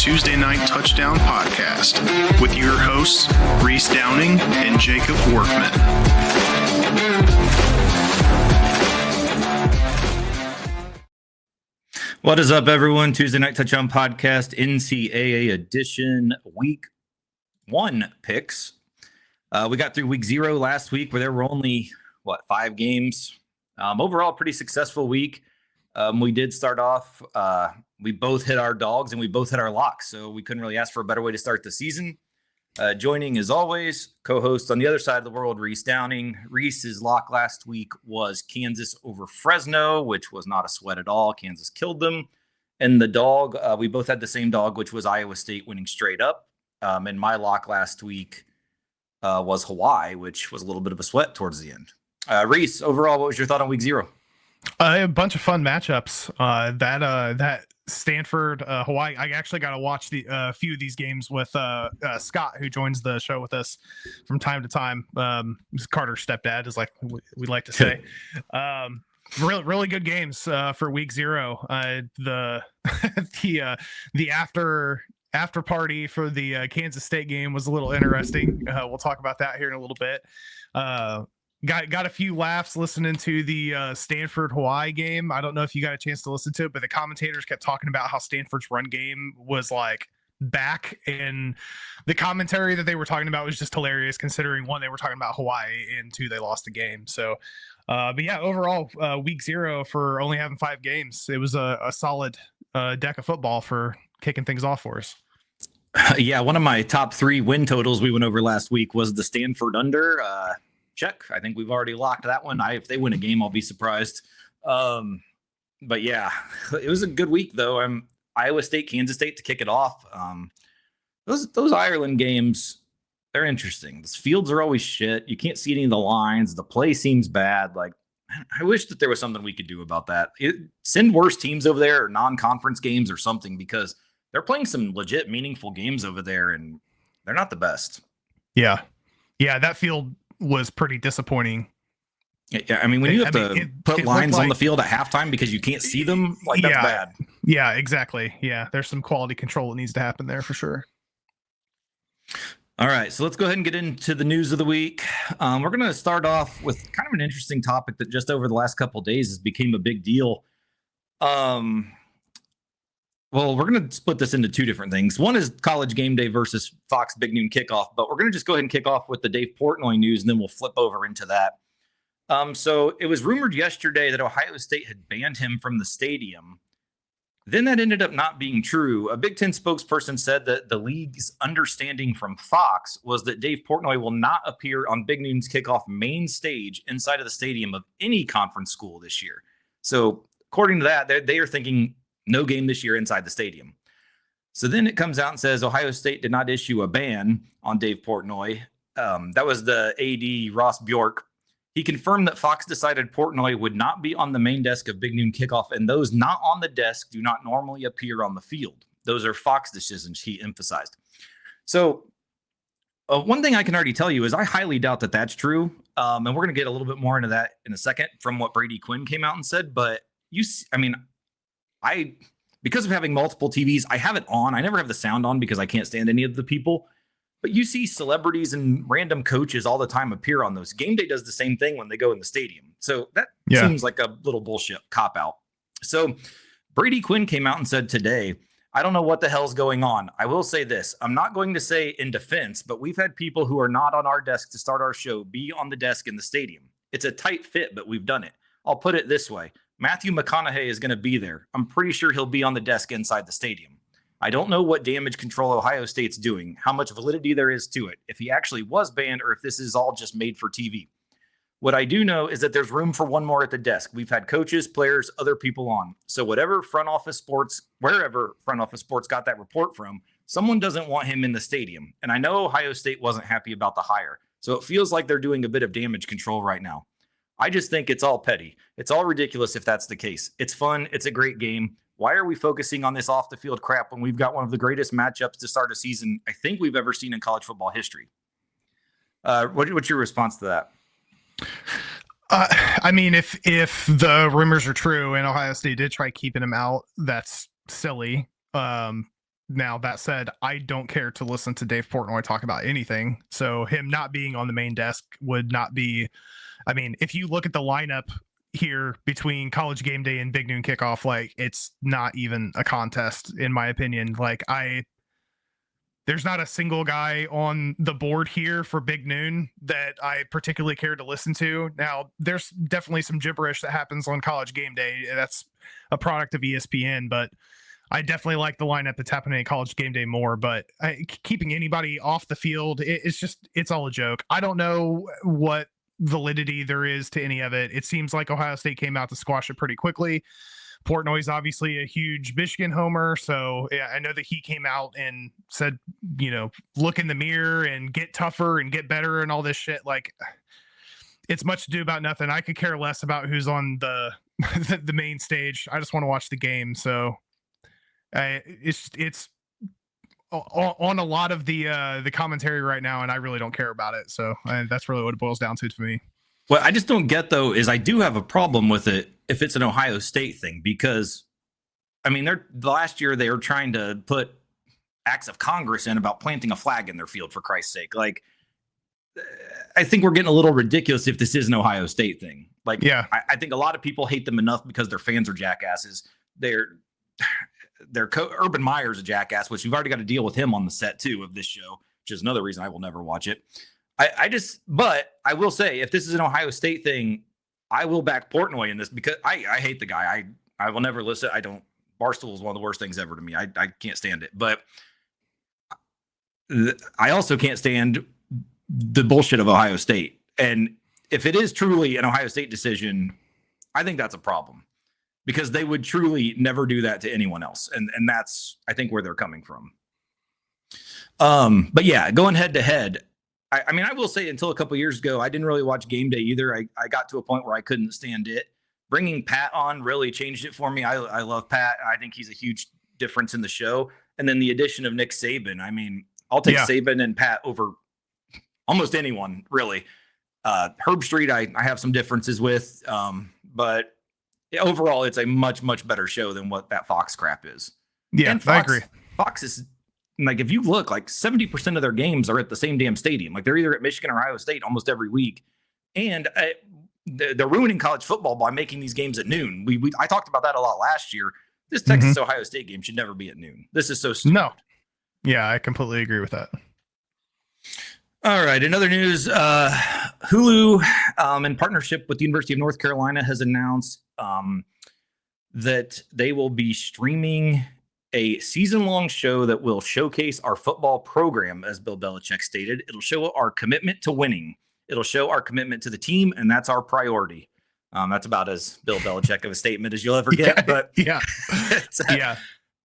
Tuesday Night Touchdown Podcast with your hosts, Reese Downing and Jacob Workman. What is up, everyone? Tuesday Night Touchdown Podcast, NCAA edition, week 1 picks. We got through week 0 last week where there were only, 5 games. Overall, pretty successful week. We did start off, we both hit our dogs and we both hit our locks, so we couldn't really ask for a better way to start the season. Joining, as always, co-host on the other side of the world, Reese Downing. Reese's lock last week was Kansas over Fresno, which was not a sweat at all. Kansas killed them. And the dog, we both had the same dog, which was Iowa State winning straight up. And my lock last week was Hawaii, which was a little bit of a sweat towards the end. Reese, overall, what was your thought on week 0? A bunch of fun matchups. That Stanford, Hawaii. I actually got to watch the few of these games with Scott, who joins the show with us from time to time. Carter's stepdad, is like we like to say. Really good games for week 0. The after party for the Kansas State game was a little interesting. We'll talk about that here in a little bit. Got a few laughs listening to the Stanford Hawaii game. I don't know if you got a chance to listen to it, but the commentators kept talking about how Stanford's run game was like back, and the commentary that they were talking about was just hilarious, considering 1, they were talking about Hawaii, and 2, they lost the game. So, but yeah, overall, week 0 for only having 5 games, it was a solid deck of football for kicking things off for us. Yeah, one of my top 3 win totals we went over last week was the Stanford under. Check. I think we've already locked that one. If they win a game, I'll be surprised. But yeah, it was a good week though. Iowa State, Kansas State to kick it off. Those Ireland games, they're interesting. The fields are always shit. You can't see any of the lines. The play seems bad. Like, I wish that there was something we could do about that. Send worse teams over there, or non-conference games or something, because they're playing some legit meaningful games over there and they're not the best. Yeah, that field was pretty disappointing. Yeah, I mean, when you have to put lines on the field at halftime because you can't see them, that's bad. Yeah, exactly. Yeah, there's some quality control that needs to happen there for sure. All right, so let's go ahead and get into the news of the week. We're going to start off with kind of an interesting topic that just over the last couple of days has become a big deal. Well, we're going to split this into 2 different things. One is College Game Day versus Fox Big Noon Kickoff, but we're going to just go ahead and kick off with the Dave Portnoy news, and then we'll flip over into that. So it was rumored yesterday that Ohio State had banned him from the stadium. Then that ended up not being true. A Big Ten spokesperson said that the league's understanding from Fox was that Dave Portnoy will not appear on Big Noon's Kickoff main stage inside of the stadium of any conference school this year. So according to that, they are thinking no game this year inside the stadium. So then it comes out and says Ohio State did not issue a ban on Dave Portnoy. That was the AD, Ross Bjork. He confirmed that Fox decided Portnoy would not be on the main desk of Big Noon Kickoff, and those not on the desk do not normally appear on the field. Those are Fox decisions, he emphasized. So one thing I can already tell you is I highly doubt that that's true. And we're going to get a little bit more into that in a second from what Brady Quinn came out and said. But because of having multiple TVs, I have it on. I never have the sound on because I can't stand any of the people. But you see celebrities and random coaches all the time appear on those. Game Day does the same thing when they go in the stadium. So that seems like a little bullshit cop-out. So Brady Quinn came out and said today, I don't know what the hell's going on. I will say this. I'm not going to say in defense, but we've had people who are not on our desk to start our show be on the desk in the stadium. It's a tight fit, but we've done it. I'll put it this way. Matthew McConaughey is going to be there. I'm pretty sure he'll be on the desk inside the stadium. I don't know what damage control Ohio State's doing, how much validity there is to it, if he actually was banned or if this is all just made for TV. What I do know is that there's room for one more at the desk. We've had coaches, players, other people on. So wherever front office sports got that report from, someone doesn't want him in the stadium. And I know Ohio State wasn't happy about the hire. So it feels like they're doing a bit of damage control right now. I just think it's all petty. It's all ridiculous if that's the case. It's fun. It's a great game. Why are we focusing on this off the field crap when we've got one of the greatest matchups to start a season I think we've ever seen in college football history? What's your response to that? I mean, if the rumors are true and Ohio State did try keeping him out, that's silly. Now, that said, I don't care to listen to Dave Portnoy talk about anything. So him not being on the main desk would not be, I mean, if you look at the lineup here between College Game Day and Big Noon Kickoff, like it's not even a contest, in my opinion. Like there's not a single guy on the board here for Big Noon that I particularly care to listen to. Now, there's definitely some gibberish that happens on College Game Day. That's a product of ESPN, but I definitely like the lineup that's happening at College Game Day more. But keeping anybody off the field, it's all a joke. I don't know what validity there is to any of it. It seems like Ohio State came out to squash it pretty quickly. Portnoy's obviously a huge Michigan homer, so yeah, I know that he came out and said, look in the mirror and get tougher and get better and all this shit. Like, it's much to do about nothing. I could care less about who's on the the main stage. I just want to watch the game. So it's on a lot of the commentary right now, and I really don't care about it. So that's really what it boils down to me. What I just don't get, though, is I do have a problem with it if it's an Ohio State thing, because, I mean, last year they were trying to put acts of Congress in about planting a flag in their field, for Christ's sake. Like, I think we're getting a little ridiculous if this is an Ohio State thing. Like, yeah, I think a lot of people hate them enough because their fans are jackasses. Urban Meyer's a jackass, which we've already got to deal with him on the set, too, of this show, which is another reason I will never watch it. But I will say, if this is an Ohio State thing, I will back Portnoy in this, because I hate the guy. I will never listen. Barstool is one of the worst things ever to me. I can't stand it. But I also can't stand the bullshit of Ohio State. And if it is truly an Ohio State decision, I think that's a problem, because they would truly never do that to anyone else. And that's, I think, where they're coming from. But yeah, going head to head, I mean, I will say, until a couple years ago, I didn't really watch Game Day either. I got to a point where I couldn't stand it. Bringing Pat on really changed it for me. I love Pat. I think he's a huge difference in the show. And then the addition of Nick Saban. I mean, I'll take Saban and Pat over almost anyone, really. Herb Street, I have some differences with. But overall, it's a much, much better show than what that Fox crap is. Yeah, and I agree. Fox is... Like, if you look, like 70% of their games are at the same damn stadium. Like, they're either at Michigan or Ohio State almost every week. And they're ruining college football by making these games at noon. I talked about that a lot last year. This Texas Ohio State game should never be at noon. This is so stupid. No. Yeah, I completely agree with that. All right. In other news, Hulu, in partnership with the University of North Carolina, has announced that they will be streaming a season-long show that will showcase our football program, as Bill Belichick stated. It'll show our commitment to winning. It'll show our commitment to the team, and that's our priority. That's about as Bill Belichick of a statement as you'll ever get. Yeah.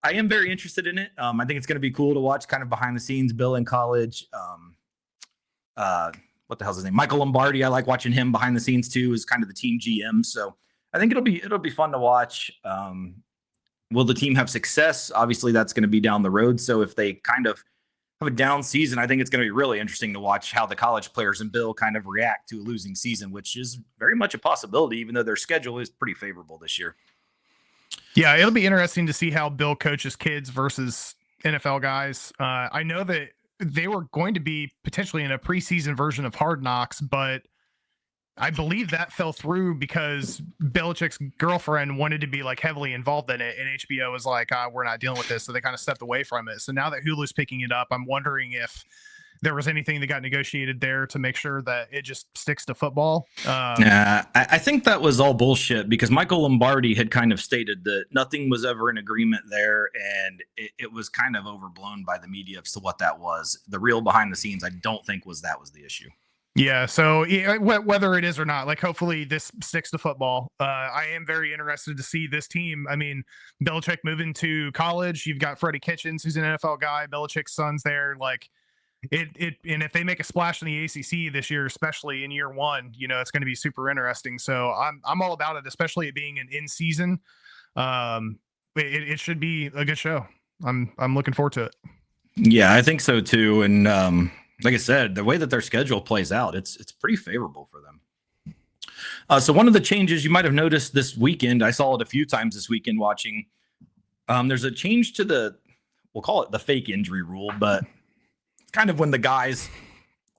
I am very interested in it. I think it's going to be cool to watch kind of behind the scenes Bill in college. What the hell's his name? Michael Lombardi. I like watching him behind the scenes too, as kind of the team GM. So I think it'll be fun to watch. Will the team have success? Obviously, that's going to be down the road. So if they kind of have a down season, I think it's going to be really interesting to watch how the college players and Bill kind of react to a losing season, which is very much a possibility, even though their schedule is pretty favorable this year. Yeah, it'll be interesting to see how Bill coaches kids versus NFL guys. I know that they were going to be potentially in a preseason version of Hard Knocks, but I believe that fell through because Belichick's girlfriend wanted to be like heavily involved in it, and HBO was like, we're not dealing with this. So they kind of stepped away from it. So now that Hulu's picking it up, I'm wondering if there was anything that got negotiated there to make sure that it just sticks to football. I think that was all bullshit, because Michael Lombardi had kind of stated that nothing was ever in agreement there, and it was kind of overblown by the media as to what that was. The real behind the scenes, I don't think was the issue. Yeah, so whether it is or not, like, hopefully this sticks to football. I am very interested to see this team. I mean, Belichick moving to college. You've got Freddie Kitchens, who's an NFL guy. Belichick's son's there. Like, and if they make a splash in the ACC this year, especially in year one, it's going to be super interesting. So I'm all about it, especially it being an in season. It should be a good show. I'm looking forward to it. Yeah, I think so too. And like I said, the way that their schedule plays out, it's pretty favorable for them. So one of the changes you might have noticed this weekend, I saw it a few times this weekend watching. There's a change to we'll call it the fake injury rule, but kind of when the guys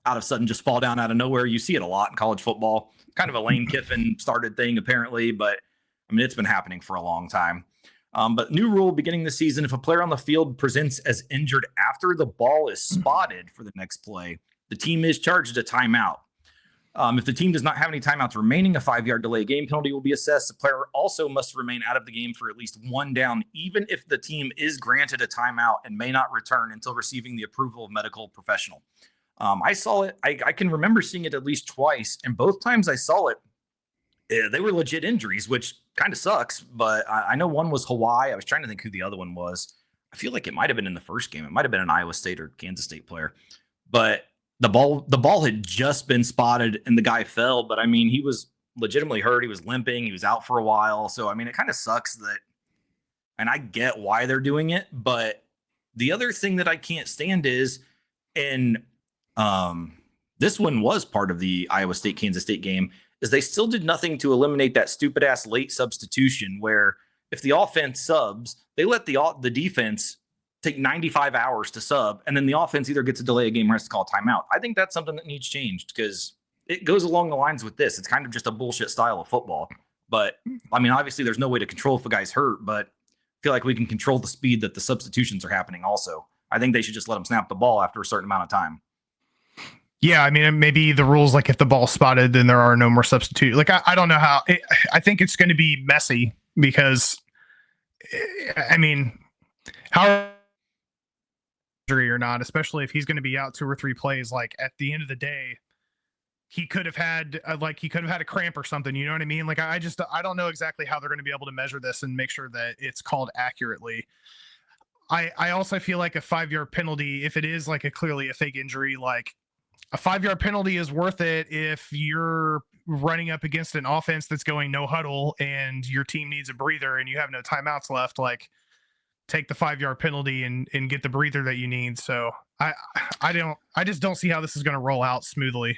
out of sudden just fall down out of nowhere. You see it a lot in college football, kind of a Lane Kiffin started thing apparently, but I mean, it's been happening for a long time. But new rule beginning this season, if a player on the field presents as injured after the ball is spotted for the next play, the team is charged a timeout. If the team does not have any timeouts remaining, a 5-yard delay game penalty will be assessed. The player also must remain out of the game for at least one down, even if the team is granted a timeout and may not return until receiving the approval of medical professional. I saw it. I can remember seeing it at least twice, and both times I saw it, they were legit injuries, which kind of sucks. But I know one was Hawaii. I was trying to think who the other one was. I feel like it might have been in the first game. It might have been an Iowa State or Kansas State player, but the ball had just been spotted and the guy fell. But I mean, he was legitimately hurt. He was limping. He was out for a while. So I mean, it kind of sucks that, and I get why they're doing it. But the other thing that I can't stand is, and this one was part of the Iowa State Kansas State game, is they still did nothing to eliminate that stupid ass late substitution where if the offense subs, they let the defense take 95 hours to sub, and then the offense either gets a delay a game or has to call a timeout. I think that's something that needs changed because it goes along the lines with this. It's kind of just a bullshit style of football. But I mean, obviously there's no way to control if a guy's hurt, but I feel like we can control the speed that the substitutions are happening also. I think they should just let them snap the ball after a certain amount of time. Yeah, I mean, maybe the rules, like if the ball's spotted, then there are no more substitutes. Like, I don't know how. I think it's going to be messy because, I mean, how injury or not, especially if he's going to be out 2 or 3 plays, like at the end of the day, he could have had a cramp or something. You know what I mean? Like, I don't know exactly how they're going to be able to measure this and make sure that it's called accurately. I also feel like a 5-yard penalty, if it is like clearly a fake injury, like a 5-yard penalty is worth it if you're running up against an offense that's going no huddle and your team needs a breather and you have no timeouts left. Like, take the 5-yard penalty and get the breather that you need. So I just don't see how this is going to roll out smoothly.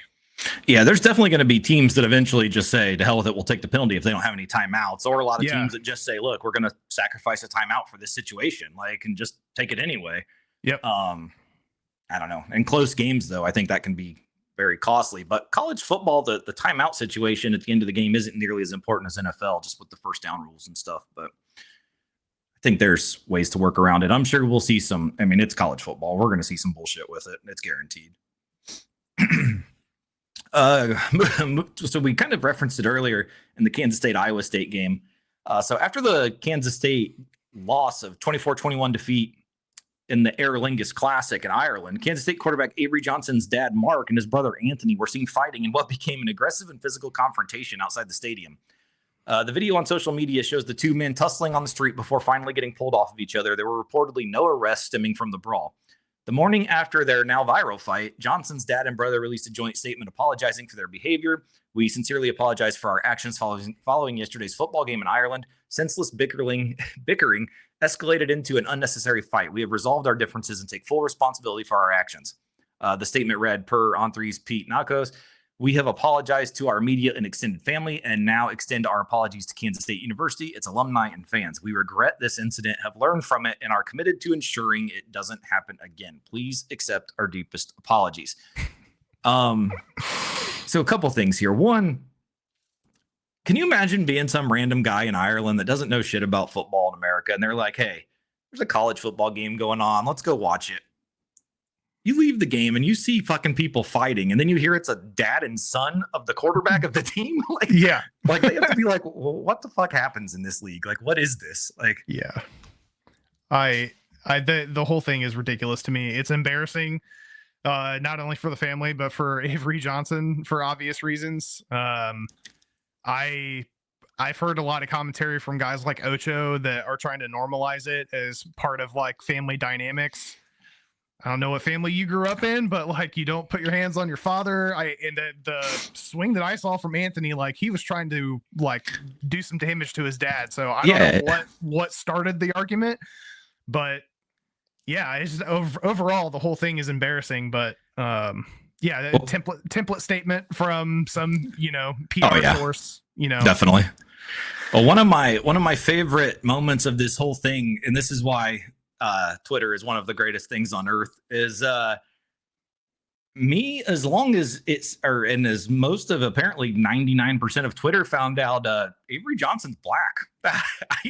Yeah, there's definitely going to be teams that eventually just say, to hell with it, we'll take the penalty if they don't have any timeouts, or a lot of teams that just say, look, we're going to sacrifice a timeout for this situation, like, and just take it anyway. Yep. I don't know. In close games, though, I think that can be very costly. But college football, the timeout situation at the end of the game isn't nearly as important as NFL, just with the first down rules and stuff. But I think there's ways to work around it. I'm sure we'll see some. I mean, it's college football. We're going to see some bullshit with it. It's guaranteed. So we kind of referenced it earlier in the Kansas State Iowa State game. So after the Kansas State loss of 24-21 defeat in the Aer Lingus Classic in Ireland, Kansas State quarterback Avery Johnson's dad, Mark, and his brother, Anthony, were seen fighting in what became an aggressive and physical confrontation outside the stadium. The video on social media shows the two men tussling on the street before finally getting pulled off of each other. There were reportedly no arrests stemming from the brawl. The morning after their now viral fight, Johnson's dad and brother released a joint statement apologizing for their behavior. We sincerely apologize for our actions following yesterday's football game in Ireland. Senseless bickering escalated into an unnecessary fight. We have resolved our differences and take full responsibility for our actions. The statement read, per On3's Pete Nakos, we have apologized to our immediate and extended family and now extend our apologies to Kansas State University, its alumni, and fans. We regret this incident, have learned from it, and are committed to ensuring it doesn't happen again. Please accept our deepest apologies. So a couple things here. One, can you imagine being some random guy in Ireland that doesn't know shit about football in America, and they're like, hey, there's a college football game going on. Let's go watch it. You leave the game and you see fucking people fighting, and then you hear it's a dad and son of the quarterback of the team. Like, yeah, like they have to be like, well, what the fuck happens in this league? Like, what is this? Like, yeah, the whole thing is ridiculous to me. It's embarrassing, not only for the family but for Avery Johnson for obvious reasons. I've heard a lot of commentary from guys like Ocho that are trying to normalize it as part of like family dynamics. I don't know what family you grew up in, but like, you don't put your hands on your father. And the swing that I saw from Anthony, like he was trying to like do some damage to his dad. So I don't know what started the argument, but yeah, it's just overall the whole thing is embarrassing. But template statement from some PR source. Definitely. Well, one of my favorite moments of this whole thing, and this is why Twitter is one of the greatest things on earth. Is me, as long as and as most of apparently 99% of Twitter found out Avery Johnson's black. I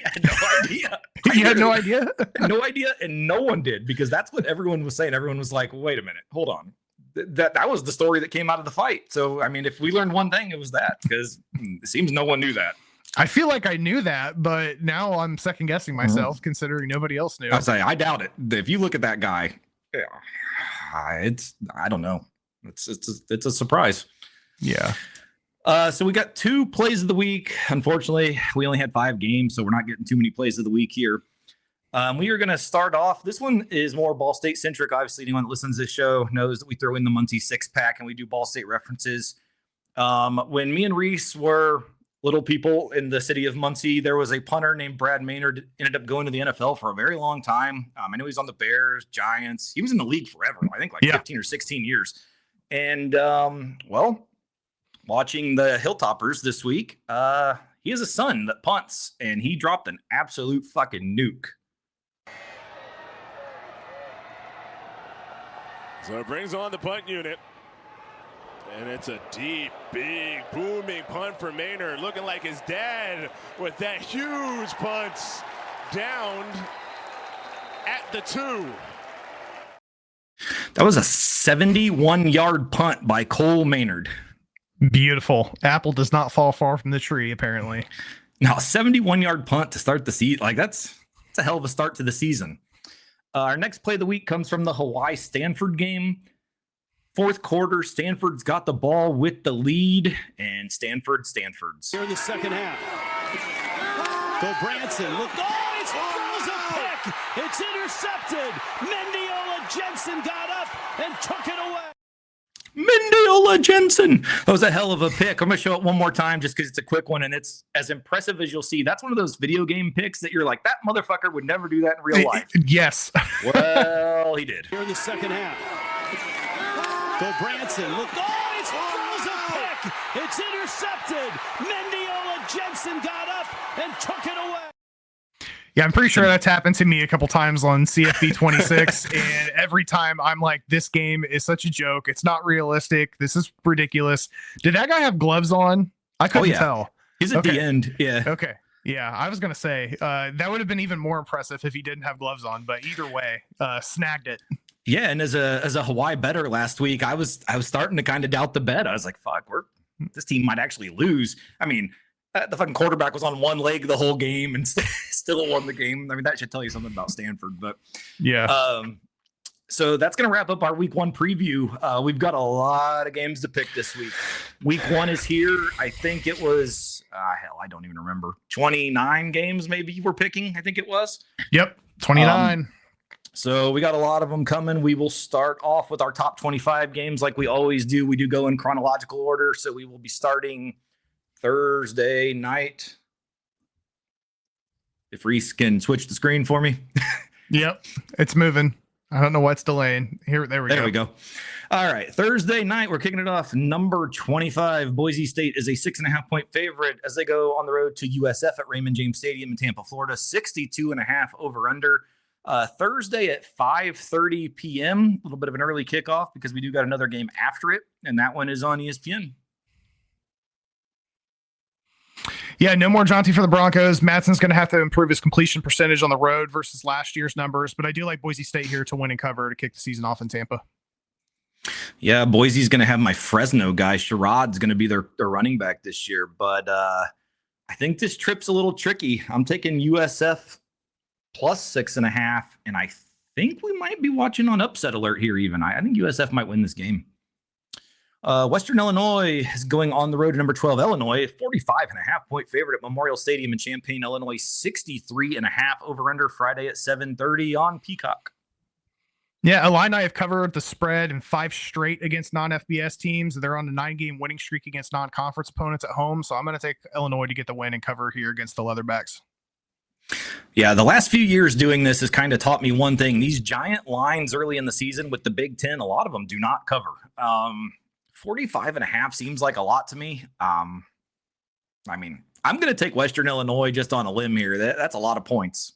had no idea. You had no idea? No idea, and no one did, because that's what everyone was saying. Everyone was like, wait a minute, hold on. That was the story that came out of the fight. So, I mean, if we learned one thing, it was that, because it seems no one knew that. I feel like I knew that, but now I'm second guessing myself, considering nobody else knew. I doubt it. If you look at that guy, I don't know. It's a surprise. Yeah. So we got 2 plays of the week. Unfortunately, we only had 5 games, so we're not getting too many plays of the week here. We are going to start off. This one is more Ball State centric. Obviously, anyone that listens to this show knows that we throw in the Muncie 6-pack and we do Ball State references. When me and Reese were little people in the city of Muncie, there was a punter named Brad Maynard, ended up going to the NFL for a very long time. I know he's on the Bears, Giants. He was in the league forever. I think like 15 or 16 years. And, watching the Hilltoppers this week, he has a son that punts, and he dropped an absolute fucking nuke. So it brings on the punt unit. And it's a deep, big, booming punt for Maynard, looking like his dad with that huge punt down at the 2. That was a 71-yard punt by Cole Maynard. Beautiful. Apple does not fall far from the tree, apparently. Now, 71-yard punt to start the season. Like, that's a hell of a start to the season. Our next play of the week comes from the Hawaii-Stanford game. 4th quarter, Stanford's got the ball with the lead, and Stanford's. Here in the second half. Go Branson. Look. Oh, it's throws a pick. It's intercepted. Mendiola Jensen got up and took it away. Mendiola Jensen. That was a hell of a pick. I'm going to show it one more time just because it's a quick one, and it's as impressive as you'll see. That's one of those video game picks that you're like, that motherfucker would never do that in real life. Yes. Well, he did. Here in the second half. Go Branson. Look. Oh, it's throws a pick. It's intercepted. Mendiola Jensen got up and took it away. Yeah, I'm pretty sure that's happened to me a couple times on CFB 26. And every time I'm like, this game is such a joke. It's not realistic. This is ridiculous. Did that guy have gloves on? I couldn't tell. He's at the end. Yeah. Okay. Yeah, I was going to say that would have been even more impressive if he didn't have gloves on. But either way, snagged it. Yeah, and as a Hawaii bettor last week, I was starting to kind of doubt the bet. I was like, fuck, this team might actually lose. I mean, the fucking quarterback was on one leg the whole game and still won the game. I mean, that should tell you something about Stanford. But yeah. So that's going to wrap up our week 1 preview. We've got a lot of games to pick this week. Week 1 is here. I think it was, I don't even remember. 29 games maybe you were picking, I think it was. Yep, 29. So we got a lot of them coming. We will start off with our top 25 games like we always do. We do go in chronological order. So we will be starting Thursday night. If Reese can switch the screen for me. Yep, it's moving. I don't know what's delaying. There we go. All right. Thursday night, we're kicking it off. Number 25, Boise State is a 6.5-point favorite as they go on the road to USF at Raymond James Stadium in Tampa, Florida. 62.5 over under. Thursday at 5:30 p.m. A little bit of an early kickoff because we do got another game after it, and that one is on ESPN. Yeah, no more Jonty for the Broncos. Madsen's going to have to improve his completion percentage on the road versus last year's numbers, but I do like Boise State here to win and cover to kick the season off in Tampa. Yeah, Boise's going to have my Fresno guy. Sherrod's going to be their running back this year, but I think this trip's a little tricky. I'm taking USF plus 6.5, and I think we might be watching on upset alert here even. I think USF might win this game. Western Illinois is going on the road to number 12, Illinois, 45.5-point favorite at Memorial Stadium in Champaign, Illinois, 63.5 over under Friday at 7:30 on Peacock. Yeah, Illini have covered the spread in 5 straight against non-FBS teams. They're on a 9-game winning streak against non-conference opponents at home, so I'm going to take Illinois to get the win and cover here against the Leatherbacks. Yeah, the last few years doing this has kind of taught me one thing. These giant lines early in the season with the Big Ten, a lot of them do not cover. 45.5 seems like a lot to me. I mean, I'm going to take Western Illinois just on a limb here. That's a lot of points.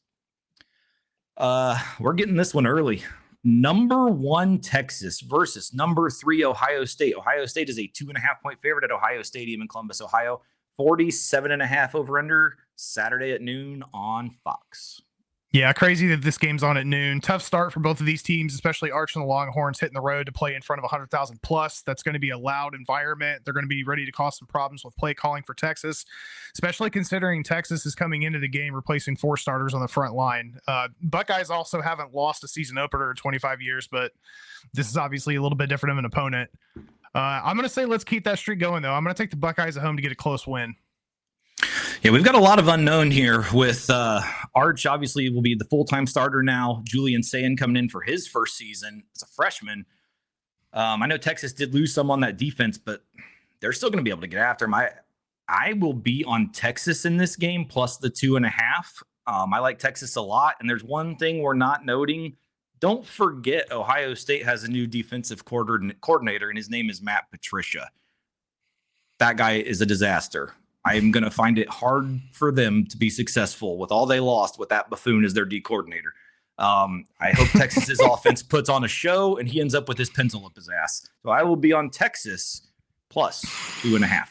We're getting this one early. Number 1 Texas versus number 3 Ohio State. Ohio State is a 2.5-point favorite at Ohio Stadium in Columbus, Ohio. 47.5 over under Saturday at noon on Fox. Yeah, crazy that this game's on at noon. Tough start for both of these teams, especially Arch and the Longhorns hitting the road to play in front of 100,000 plus. That's going to be a loud environment. They're going to be ready to cause some problems with play calling for Texas, especially considering Texas is coming into the game replacing 4 starters on the front line. Buckeyes also haven't lost a season opener in 25 years, but this is obviously a little bit different of an opponent. I'm going to say let's keep that streak going, though. I'm going to take the Buckeyes at home to get a close win. Yeah, we've got a lot of unknown here with Arch. Obviously, will be the full-time starter now. Julian Sayin coming in for his first season as a freshman. I know Texas did lose some on that defense, but they're still going to be able to get after him. I will be on Texas in this game plus the 2.5. I like Texas a lot, and there's one thing we're not noting. Don't forget Ohio State has a new defensive coordinator, and his name is Matt Patricia. That guy is a disaster. I'm going to find it hard for them to be successful with all they lost with that buffoon as their D coordinator. I hope Texas's offense puts on a show and he ends up with his pencil up his ass. So I will be on Texas plus 2.5.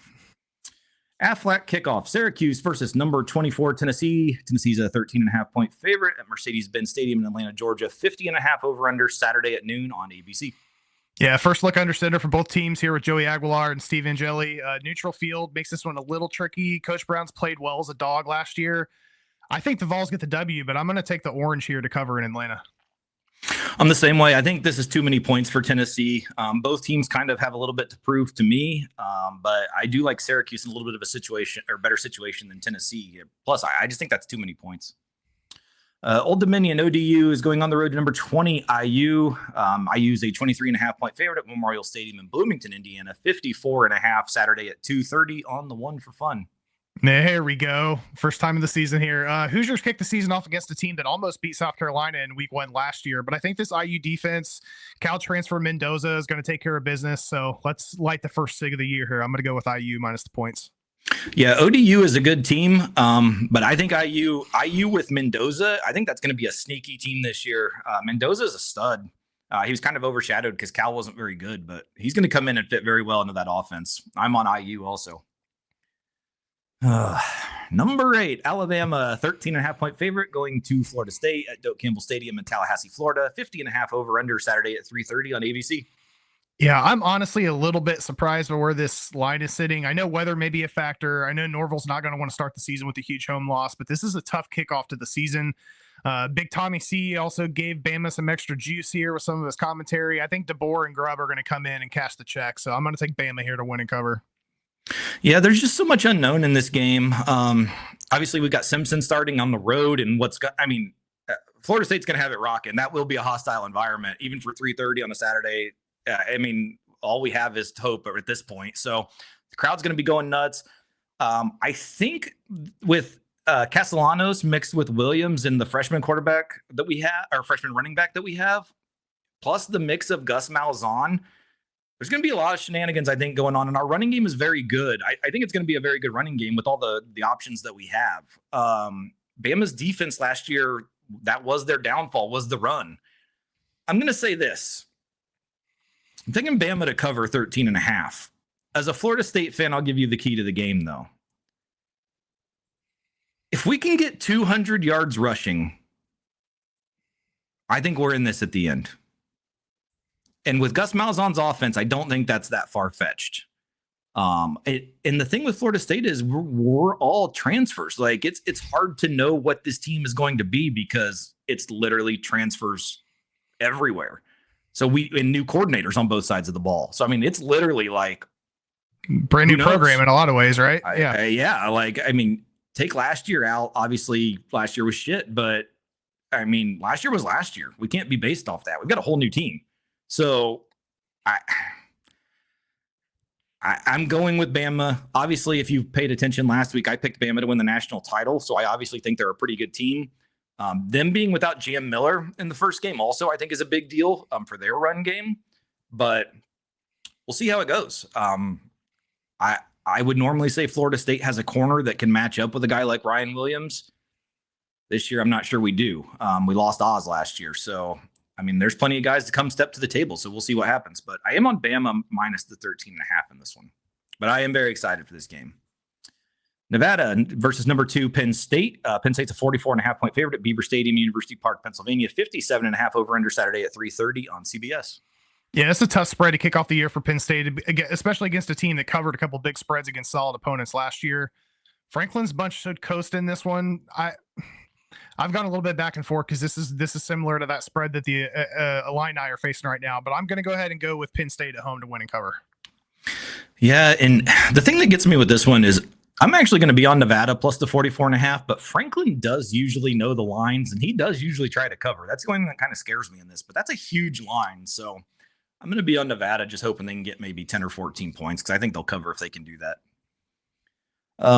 Aflac kickoff. Syracuse versus number 24 Tennessee. Tennessee's a 13.5-point favorite at Mercedes-Benz Stadium in Atlanta, Georgia. 50.5 over under Saturday at noon on ABC. Yeah, first look under center for both teams here with Joey Aguilar and Steve Angeli. Neutral field makes this one a little tricky. Coach Brown's played well as a dog last year. I think the Vols get the W, but I'm going to take the orange here to cover in Atlanta. I'm the same way. I think this is too many points for Tennessee. Both teams kind of have a little bit to prove to me, but I do like Syracuse in a little bit of a situation or better situation than Tennessee. Plus, I just think that's too many points. Old Dominion ODU is going on the road to number 20 IU. IU is a 23.5-point favorite at Memorial Stadium in Bloomington, Indiana. 54.5 Saturday at 2:30 on the One for Fun. There we go. First time of the season here. Hoosiers kicked the season off against a team that almost beat South Carolina in week 1 last year. But I think this IU defense, Cal transfer Mendoza is going to take care of business. So let's light the first sig of the year here. I'm going to go with IU minus the points. Yeah, ODU is a good team, but I think IU with Mendoza, I think that's going to be a sneaky team this year. Mendoza is a stud. He was kind of overshadowed because Cal wasn't very good, but he's going to come in and fit very well into that offense. I'm on IU also. Number 8, Alabama, 13.5-point favorite going to Florida State at Doak Campbell Stadium in Tallahassee, Florida. 50.5 over under Saturday at 3:30 on ABC. Yeah, I'm honestly a little bit surprised by where this line is sitting. I know weather may be a factor. I know Norval's not going to want to start the season with a huge home loss, but this is a tough kickoff to the season. Big Tommy C also gave Bama some extra juice here with some of his commentary. I think DeBoer and Grubb are going to come in and cash the check, so I'm going to take Bama here to win and cover. Yeah, there's just so much unknown in this game. Obviously, we've got Simpson starting on the road, and Florida State's going to have it rocking. That will be a hostile environment, even for 3:30 on a Saturday. All we have is hope at this point. So the crowd's going to be going nuts. I think with Castellanos mixed with Williams and the freshman quarterback that we have, or freshman running back that we have, plus the mix of Gus Malzahn, there's going to be a lot of shenanigans, I think, going on. And our running game is very good. I think it's going to be a very good running game with all the options that we have. Bama's defense last year, that was their downfall, was the run. I'm going to say this. I'm taking Bama to cover 13.5. As a Florida State fan, I'll give you the key to the game, though. If we can get 200 yards rushing, I think we're in this at the end. And with Gus Malzahn's offense, I don't think that's that far-fetched. And the thing with Florida State is we're all transfers. Like it's hard to know what this team is going to be because it's literally transfers everywhere. So and new coordinators on both sides of the ball. So, it's literally like brand new program in a lot of ways, right? Take last year out. Obviously last year was shit, but last year was last year. We can't be based off that. We've got a whole new team. So I'm going with Bama. Obviously, if you paid attention last week, I picked Bama to win the national title. So I obviously think they're a pretty good team. Them being without GM Miller in the first game also, I think, is a big deal for their run game. But we'll see how it goes. I would normally say Florida State has a corner that can match up with a guy like Ryan Williams. This year, I'm not sure we do. We lost Oz last year. So, I mean, there's plenty of guys to come step to the table. So we'll see what happens. But I am on Bama minus the 13.5 in this one. But I am very excited for this game. Nevada versus number 2, Penn State. Penn State's a 44.5 point favorite at Beaver Stadium, University Park, Pennsylvania. 57.5 over under Saturday at 3:30 on CBS. Yeah, it's a tough spread to kick off the year for Penn State, especially against a team that covered a couple big spreads against solid opponents last year. Franklin's bunch should coast in this one. I've gone a little bit back and forth because this is similar to that spread that the Illini are facing right now. But I'm going to go ahead and go with Penn State at home to win and cover. Yeah, and the thing that gets me with this one is I'm actually going to be on Nevada plus the 44.5, but Franklin does usually know the lines, and he does usually try to cover. That's the only thing that kind of scares me in this, but that's a huge line. So I'm going to be on Nevada just hoping they can get maybe 10 or 14 points because I think they'll cover if they can do that.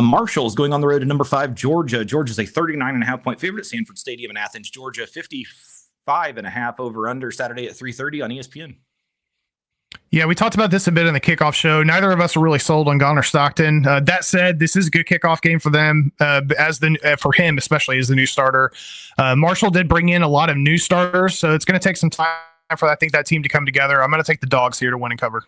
Marshall's going on the road to number 5, Georgia. Georgia's a 39.5 point favorite at Sanford Stadium in Athens, Georgia. 55.5 over under Saturday at 3:30 on ESPN. Yeah, we talked about this a bit in the kickoff show. Neither of us are really sold on Gunnar Stockton. That said, this is a good kickoff game for them, for him especially as the new starter. Marshall did bring in a lot of new starters, so it's going to take some time for that team to come together. I'm going to take the dogs here to win and cover.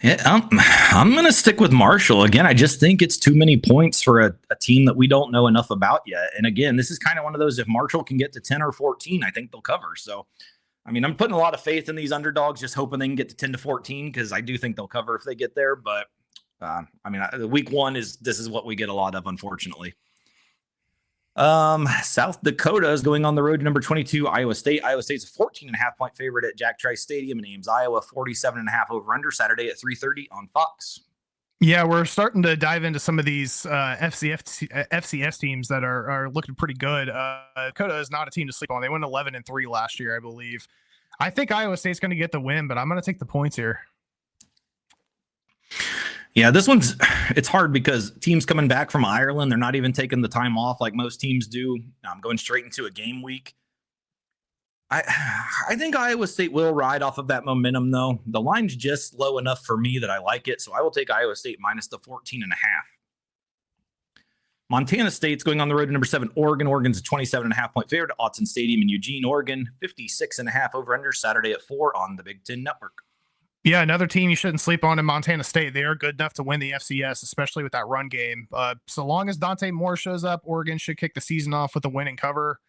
Yeah, I'm going to stick with Marshall. Again, I just think it's too many points for a team that we don't know enough about yet. And again, this is kind of one of those, if Marshall can get to 10 or 14, I think they'll cover. So, I mean, I'm putting a lot of faith in these underdogs, just hoping they can get to 10 to 14 because I do think they'll cover if they get there. But, week 1 this is what we get a lot of, unfortunately. South Dakota is going on the road to number 22, Iowa State. Iowa State's a 14.5 point favorite at Jack Trice Stadium in Ames, Iowa. 47.5 over under Saturday at 3:30 on Fox. Yeah, we're starting to dive into some of these FCS teams that are looking pretty good. Dakota is not a team to sleep on. They went 11-3 last year, I believe. I think Iowa State's going to get the win, but I'm going to take the points here. Yeah, it's hard because teams coming back from Ireland, they're not even taking the time off like most teams do. I'm going straight into a game week. I think Iowa State will ride off of that momentum, though. The line's just low enough for me that I like it, so I will take Iowa State minus the 14.5. Montana State's going on the road to number 7, Oregon. Oregon's a 27.5 point favorite at Autzen Stadium in Eugene, Oregon. 56.5 over under Saturday at 4 on the Big Ten Network. Yeah, another team you shouldn't sleep on in Montana State. They are good enough to win the FCS, especially with that run game. So long as Dante Moore shows up, Oregon should kick the season off with a win and cover.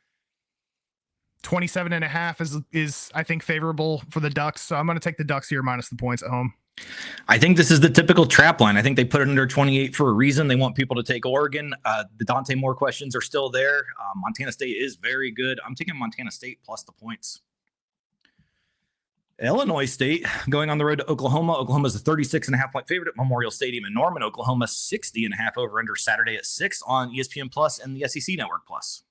27.5 is I think favorable for the Ducks. So I'm going to take the Ducks here minus the points at home. I think this is the typical trap line. I think they put it under 28 for a reason. They want people to take Oregon. The Dante Moore questions are still there. Montana State is very good. I'm taking Montana State plus the points. Illinois State going on the road to Oklahoma. Oklahoma's a 36.5 point favorite at Memorial Stadium in Norman, Oklahoma. 60.5 over under Saturday at 6 on ESPN Plus and the SEC Network Plus.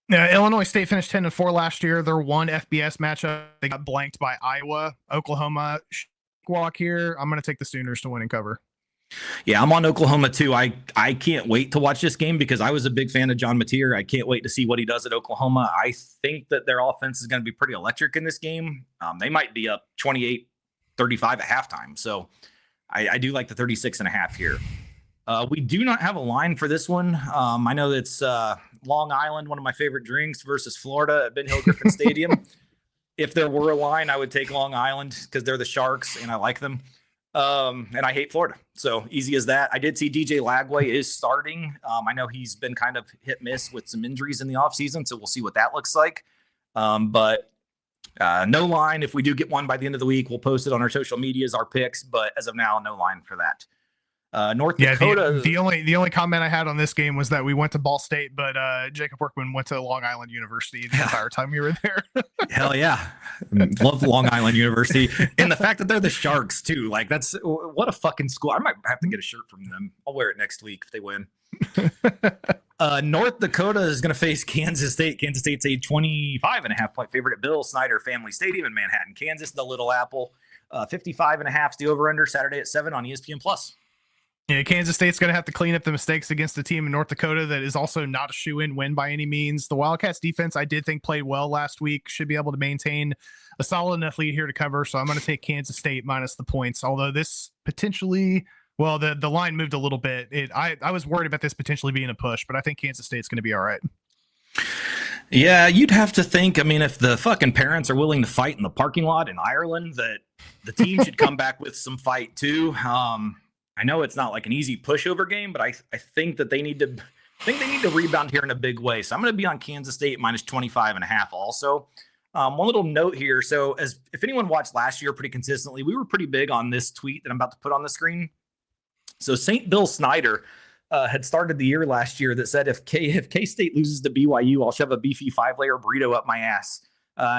Illinois State finished 10-4 last year. Their one FBS matchup, they got blanked by Iowa. Oklahoma walk here. I'm going to take the Sooners to win and cover. Yeah, I'm on Oklahoma too. I can't wait to watch this game because I was a big fan of John Mateer. I can't wait to see what he does at Oklahoma. I think that their offense is going to be pretty electric in this game. They might be up 28-35 at halftime. So I do like the 36.5 here. We do not have a line for this one. I know it's Long Island, one of my favorite drinks, versus Florida at Ben Hill Griffin Stadium. If there were a line, I would take Long Island because they're the Sharks and I like them. And I hate Florida. So easy as that. I did see DJ Lagway is starting. I know he's been kind of hit miss with some injuries in the offseason, so we'll see what that looks like. But no line. If we do get one by the end of the week, we'll post it on our social medias, our picks. But as of now, no line for that. North Dakota. The only comment I had on this game was that we went to Ball State, but Jacob Workman went to Long Island University the entire time we were there. Hell yeah. Love Long Island University. And the fact that they're the Sharks too. Like that's what a fucking school. I might have to get a shirt from them. I'll wear it next week if they win. North Dakota is going to face Kansas State. Kansas State's a 25.5 point favorite at Bill Snyder Family Stadium in Manhattan, Kansas, the Little Apple. 55.5 is the over under Saturday at 7 on ESPN Plus. Yeah, Kansas State's going to have to clean up the mistakes against a team in North Dakota that is also not a shoe-in win by any means. The Wildcats defense, I did think played well last week, should be able to maintain a solid enough lead here to cover. So I'm going to take Kansas State minus the points, although this potentially Well, the line moved a little bit. I was worried about this potentially being a push, but I think Kansas State's going to be all right. Yeah, you'd have to think. I mean, if the fucking parents are willing to fight in the parking lot in Ireland, that the team should come back with some fight too. I know it's not like an easy pushover game, but I think that they need to rebound here in a big way. So I'm going to be on Kansas State minus 25.5 also. One little note here. So if anyone watched last year pretty consistently, we were pretty big on this tweet that I'm about to put on the screen. So St. Bill Snyder had started the year last year that said, if K-State loses to BYU, I'll shove a beefy 5-layer burrito up my ass.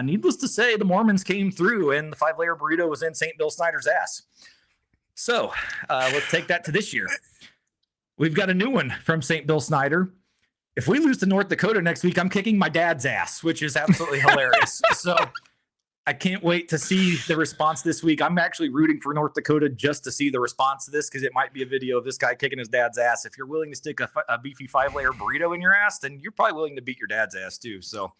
Needless to say, the Mormons came through and the 5-layer burrito was in St. Bill Snyder's ass. So let's take that to this year. We've got a new one from St. Bill Snyder. If we lose to North Dakota next week, I'm kicking my dad's ass, which is absolutely hilarious. So I can't wait to see the response this week. I'm actually rooting for North Dakota just to see the response to this, because it might be a video of this guy kicking his dad's ass. If you're willing to stick a beefy 5-layer burrito in your ass, then you're probably willing to beat your dad's ass too. So,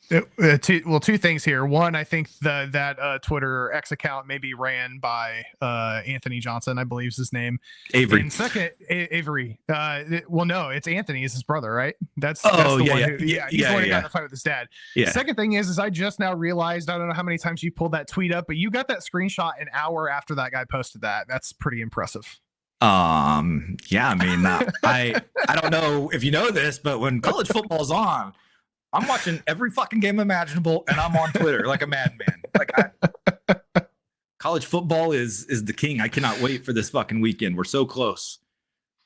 two things here. One, I think that Twitter X account may be ran by Anthony Johnson, I believe is his name. Avery. And second, Avery. Well, no, it's Anthony. Is his brother, right? That's the one who, he's the one who got in the fight with his dad. Yeah. Second thing is I just now realized, I don't know how many times you pulled that tweet up, but you got that screenshot an hour after that guy posted that. That's pretty impressive. Yeah, I mean, I don't know if you know this, but when college football's on, I'm watching every fucking game imaginable, and I'm on Twitter like a madman. College football is the king. I cannot wait for this fucking weekend. We're so close.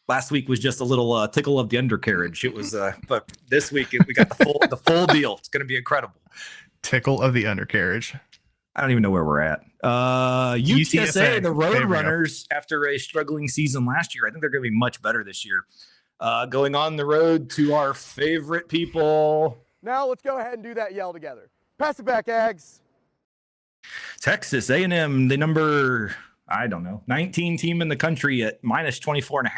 Last week was just a little tickle of the undercarriage. It was, but this week we got the full deal. It's going to be incredible. Tickle of the undercarriage. I don't even know where we're at. UTSA, the Roadrunners, after a struggling season last year, I think they're going to be much better this year. Going on the road to our favorite people. Now let's go ahead and do that yell together. Pass it back, Ags. Texas A&M, the number, 19 team in the country at minus 24.5.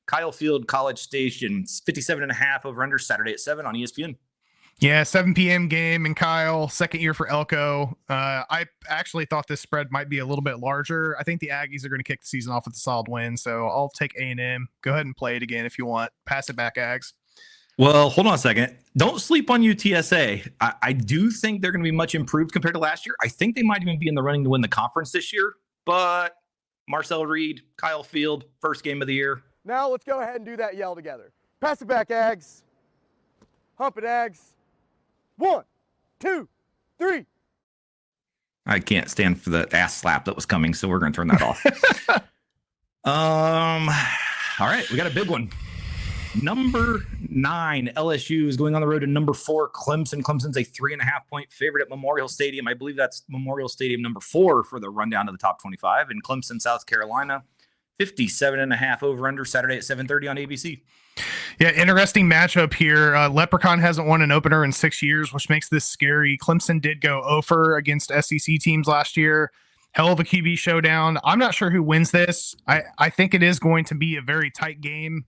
Kyle Field College Station, 57.5 over under Saturday at 7 on ESPN. Yeah, 7 p.m. game in Kyle, second year for Elko. I actually thought this spread might be a little bit larger. I think the Aggies are going to kick the season off with a solid win, so I'll take A&M. Go ahead and play it again if you want. Pass it back, Ags. Well, hold on a second. Don't sleep on UTSA. I do think they're going to be much improved compared to last year. I think they might even be in the running to win the conference this year, but Marcel Reed, Kyle Field, first game of the year. Now let's go ahead and do that yell together. Pass it back, Ags. Hump it, Ags. 1, 2, 3. I can't stand for the ass slap that was coming, so we're going to turn that off. All right, we got a big one. Number 9, LSU is going on the road to number 4, Clemson. Clemson's a 3.5-point favorite at Memorial Stadium. I believe that's Memorial Stadium number 4 for the rundown of the top 25. In Clemson, South Carolina, 57.5 over under Saturday at 7:30 on ABC. Yeah, interesting matchup here. Leprechaun hasn't won an opener in 6 years, which makes this scary. Clemson did go 0-for against SEC teams last year. Hell of a QB showdown. I'm not sure who wins this. I think it is going to be a very tight game.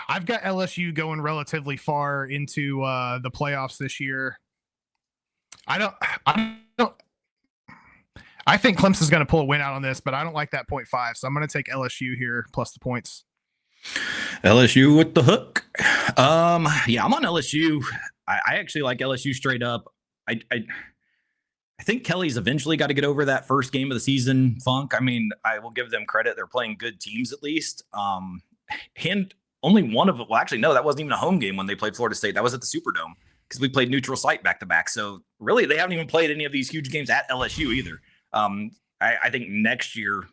I've got LSU going relatively far into the playoffs this year. I think Clemson's going to pull a win out on this, but I don't like that 0.5, so I'm going to take LSU here plus the points. LSU with the hook. Yeah, I'm on LSU. I actually like LSU straight up. I think Kelly's eventually got to get over that first game of the season funk. I mean, I will give them credit. They're playing good teams at least. And only one of them. Well, actually, no, that wasn't even a home game when they played Florida State. That was at the Superdome because we played neutral site back to back. So really, they haven't even played any of these huge games at LSU either. I think next year,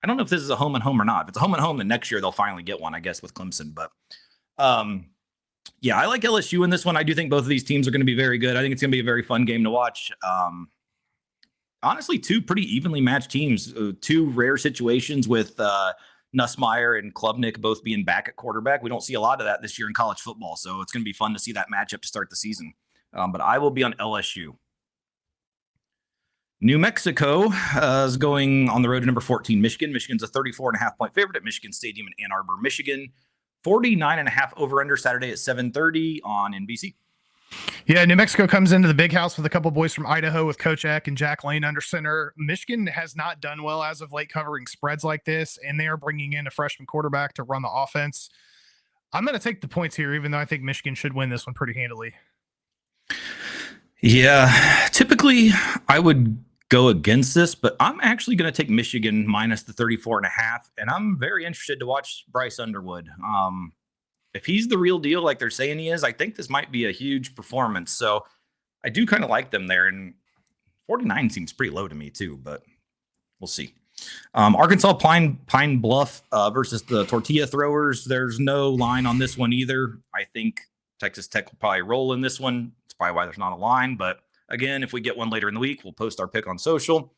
I don't know if this is a home and home or not. If it's a home and home, then next year they'll finally get one, I guess, with Clemson. But yeah, I like LSU in this one. I do think both of these teams are going to be very good. I think it's going to be a very fun game to watch. Honestly, two pretty evenly matched teams. Two rare situations with Nussmeier and Klubnik both being back at quarterback. We don't see a lot of that this year in college football, so it's going to be fun to see that matchup to start the season. But I will be on LSU. New Mexico is going on the road to number 14, Michigan. Michigan's a 34.5-point favorite at Michigan Stadium in Ann Arbor, Michigan. 49.5 over under Saturday at 7:30 on NBC. Yeah, New Mexico comes into the big house with a couple boys from Idaho with Coach Eck and Jack Lane under center. Michigan has not done well as of late covering spreads like this, and they are bringing in a freshman quarterback to run the offense. I'm going to take the points here, even though I think Michigan should win this one pretty handily. Yeah, typically I would go against this, but I'm actually going to take Michigan minus the 34.5, and I'm very interested to watch Bryce Underwood. If he's the real deal, like they're saying he is, I think this might be a huge performance. So I do kind of like them there. And 49 seems pretty low to me too, but we'll see. Arkansas Pine Bluff versus the Tortilla Throwers. There's no line on this one either. I think Texas Tech will probably roll in this one. It's probably why there's not a line. But again, if we get one later in the week, we'll post our pick on social.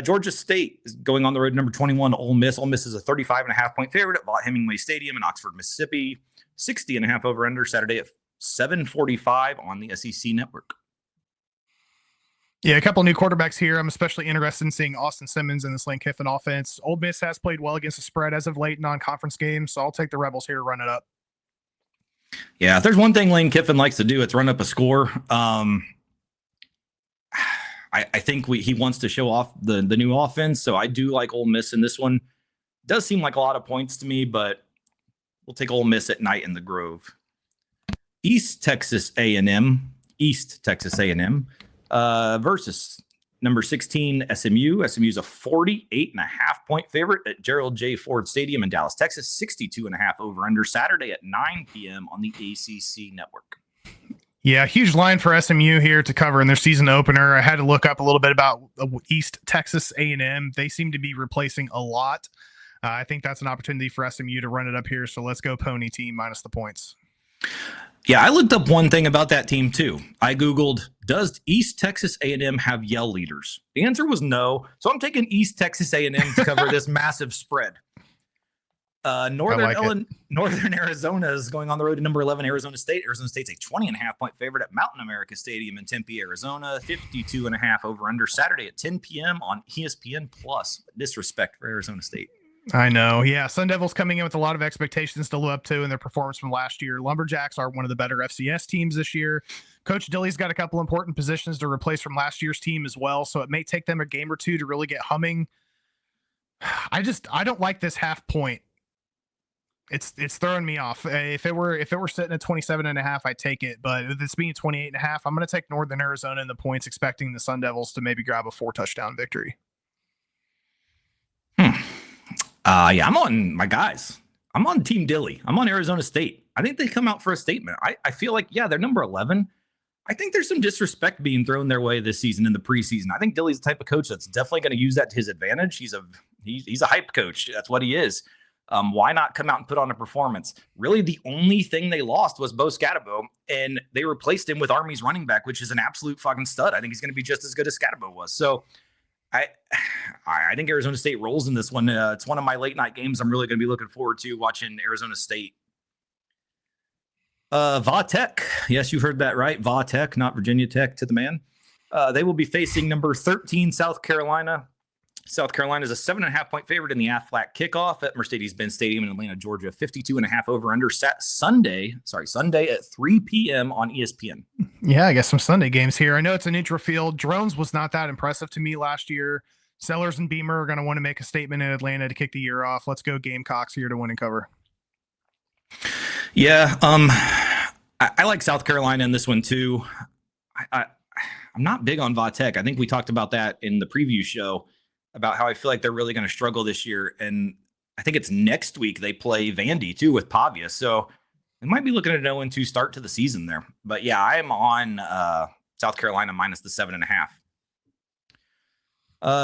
Georgia State is going on the road, number 21, Ole Miss. Ole Miss is a 35.5-point favorite at Vaught Hemingway Stadium in Oxford, Mississippi. 60.5 over under Saturday at 7:45 on the SEC network. Yeah, a couple new quarterbacks here. I'm especially interested in seeing Austin Simmons in this Lane Kiffin offense. Ole Miss has played well against the spread as of late in non-conference games, so I'll take the Rebels here to run it up. Yeah, if there's one thing Lane Kiffin likes to do, it's run up a score. I think he wants to show off the new offense, so I do like Ole Miss in this one. Does seem like a lot of points to me, but we'll take Ole Miss at night in the Grove. East Texas A&M versus number 16 SMU. SMU is a 48.5-point favorite at Gerald J. Ford Stadium in Dallas, Texas. 62.5 over under Saturday at 9 p.m. on the ACC network. Yeah, huge line for SMU here to cover in their season opener. I had to look up a little bit about East Texas A&M. They seem to be replacing a lot. I think that's an opportunity for SMU to run it up here. So let's go Pony team minus the points. Yeah, I looked up one thing about that team too. I Googled, does East Texas A&M have yell leaders? The answer was no. So I'm taking East Texas A&M to cover this massive spread. Northern Arizona is going on the road to number 11 Arizona State. Arizona State's a 20.5-point favorite at Mountain America Stadium in Tempe, Arizona. 52.5 over under Saturday at 10 p.m. on ESPN Plus. Disrespect for Arizona State. I know. Yeah. Sun Devils coming in with a lot of expectations to live up to in their performance from last year. Lumberjacks are one of the better FCS teams this year. Coach Dilly's got a couple important positions to replace from last year's team as well. So it may take them a game or two to really get humming. I don't like this half point. It's throwing me off. If it were sitting at 27.5, I'd take it. But with this being 28.5, I'm going to take Northern Arizona in the points, expecting the Sun Devils to maybe grab a 4-touchdown victory. Yeah, I'm on my guys. I'm on Team Dilly. I'm on Arizona State. I think they come out for a statement. I feel like, yeah, they're number 11. I think there's some disrespect being thrown their way this season in the preseason. I think Dilly's the type of coach that's definitely going to use that to his advantage. He's a hype coach. That's what he is. Why not come out and put on a performance? Really, the only thing they lost was Bo Scatabo, and they replaced him with Army's running back, which is an absolute fucking stud. I think he's going to be just as good as Scatabo was. So I think Arizona State rolls in this one. It's one of my late night games I'm really going to be looking forward to, watching Arizona State. Va-Tech. Yes, you heard that right. Va-Tech, not Virginia Tech to the man. They will be facing number 13 South Carolina. South Carolina is a 7.5-point favorite in the Aflac kickoff at Mercedes-Benz Stadium in Atlanta, Georgia. 52.5 over under Sunday at 3 p.m. on ESPN. Yeah, I guess some Sunday games here. I know it's a neutral field. Drones was not that impressive to me last year. Sellers and Beamer are going to want to make a statement in Atlanta to kick the year off. Let's go Gamecocks here to win and cover. Yeah, I like South Carolina in this one too. I'm not big on Va-Tech. I think we talked about that in the preview show, about how I feel like they're really going to struggle this year. And I think it's next week they play Vandy too with Pavia. So they might be looking at an 0-2 start to the season there. But yeah, I am on South Carolina minus the 7.5.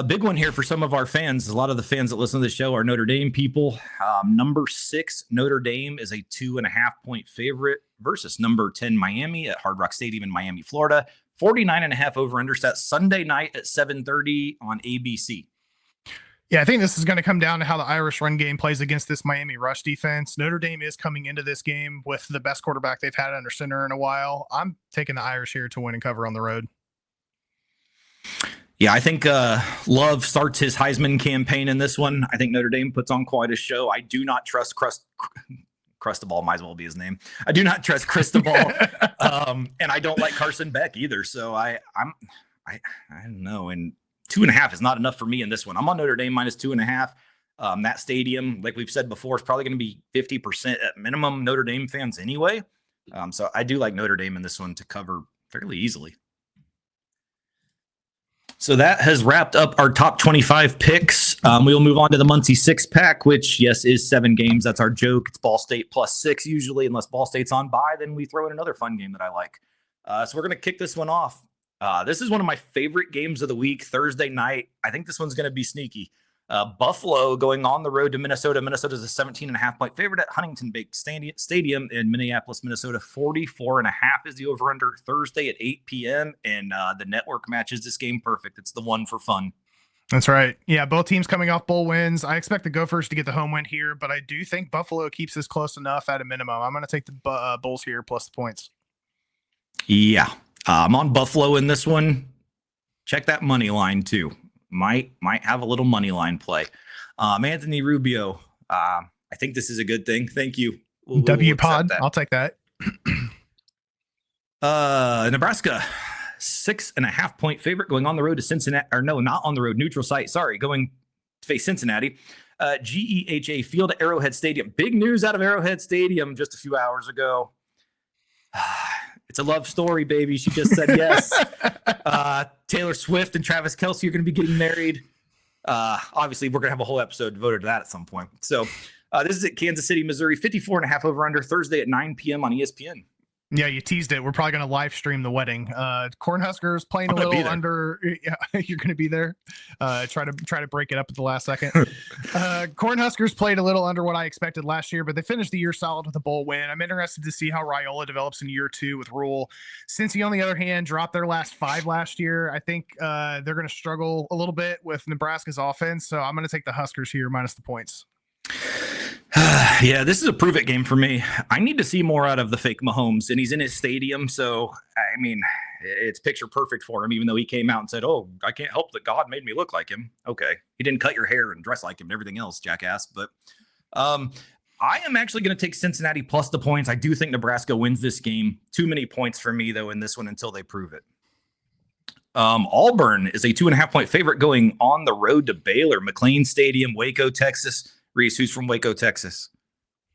Big one here for some of our fans. A lot of the fans that listen to the show are Notre Dame people. Number 6 Notre Dame is a 2.5-point favorite versus number 10 Miami at Hard Rock Stadium in Miami, Florida. 49.5 over under set Sunday night at 7:30 on ABC. Yeah, I think this is going to come down to how the Irish run game plays against this Miami rush defense. Notre Dame is coming into this game with the best quarterback they've had under center in a while. I'm taking the Irish here to win and cover on the road. Yeah, I think Love starts his Heisman campaign in this one. I think Notre Dame puts on quite a show. I do not trust Cristobal might as well be his name. I do not trust Cristobal, and I don't like Carson Beck either. So I don't know. And 2.5 is not enough for me in this one. I'm on Notre Dame minus 2.5. That stadium, like we've said before, is probably going to be 50% at minimum Notre Dame fans anyway. So I do like Notre Dame in this one to cover fairly easily. So that has wrapped up our top 25 picks. We'll move on to the Muncie 6-pack, which, yes, is 7 games. That's our joke. It's Ball State plus 6 usually. Unless Ball State's on bye, then we throw in another fun game that I like. So we're going to kick this one off. This is one of my favorite games of the week, Thursday night. I think this one's going to be sneaky. Buffalo going on the road to Minnesota. Minnesota's a 17.5-point favorite at Huntington Bank Stadium in Minneapolis, Minnesota. 44.5 is the over-under Thursday at 8 p.m. And the network matches this game perfect. It's the one for fun. That's right. Yeah, both teams coming off bowl wins. I expect the Gophers to get the home win here, but I do think Buffalo keeps this close enough at a minimum. I'm going to take the Bulls here plus the points. Yeah. I'm on Buffalo in this one. Check that money line too. Might have a little money line play. Anthony Rubio. I think this is a good thing. Thank you. We'll pod. I'll take that. Nebraska, 6.5-point favorite going on the road to Cincinnati. Or no, not on the road. Neutral site. Sorry, going to face Cincinnati. GEHA Field at Arrowhead Stadium. Big news out of Arrowhead Stadium just a few hours ago. It's a love story, baby. She just said yes. Taylor Swift and Travis Kelce are going to be getting married. Obviously, we're going to have a whole episode devoted to that at some point. So this is at Kansas City, Missouri. 54.5 over under Thursday at 9 p.m. on ESPN. Yeah, you teased it. We're probably going to live stream the wedding. Cornhuskers playing a little under. Yeah, you're going to be there. Try to break it up at the last second. Cornhuskers played a little under what I expected last year, but they finished the year solid with a bowl win. I'm interested to see how Raiola develops in year 2 with Rule. Cincy, on the other hand, dropped their last 5 last year. I think they're going to struggle a little bit with Nebraska's offense, so I'm going to take the Huskers here minus the points. Yeah, this is a prove it game for me. I need to see more out of the fake Mahomes, and he's in his stadium. So, I mean, it's picture perfect for him, even though he came out and said, "Oh, I can't help that God made me look like him." Okay. He didn't cut your hair and dress like him and everything else, jackass. But I am actually going to take Cincinnati plus the points. I do think Nebraska wins this game. Too many points for me, though, in this one until they prove it. Auburn is a 2.5-point favorite going on the road to Baylor, McLean Stadium, Waco, Texas. Reese, who's from Waco, Texas?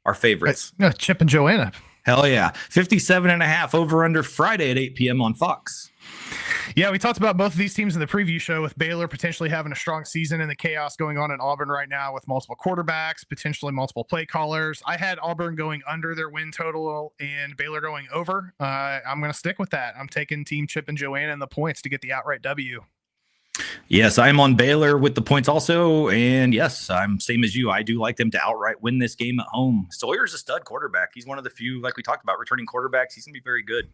Our favorites. Chip and Joanna. Hell yeah. 57.5 over under Friday at 8 p.m. on Fox. Yeah, we talked about both of these teams in the preview show, with Baylor potentially having a strong season and the chaos going on in Auburn right now with multiple quarterbacks, potentially multiple play callers. I had Auburn going under their win total and Baylor going over. I'm going to stick with that. I'm taking Team Chip and Joanna and the points to get the outright W. Yes, I'm on Baylor with the points also. And yes, I'm same as you. I do like them to outright win this game at home. Sawyer's a stud quarterback. He's one of the few, like we talked about, returning quarterbacks. He's going to be very good.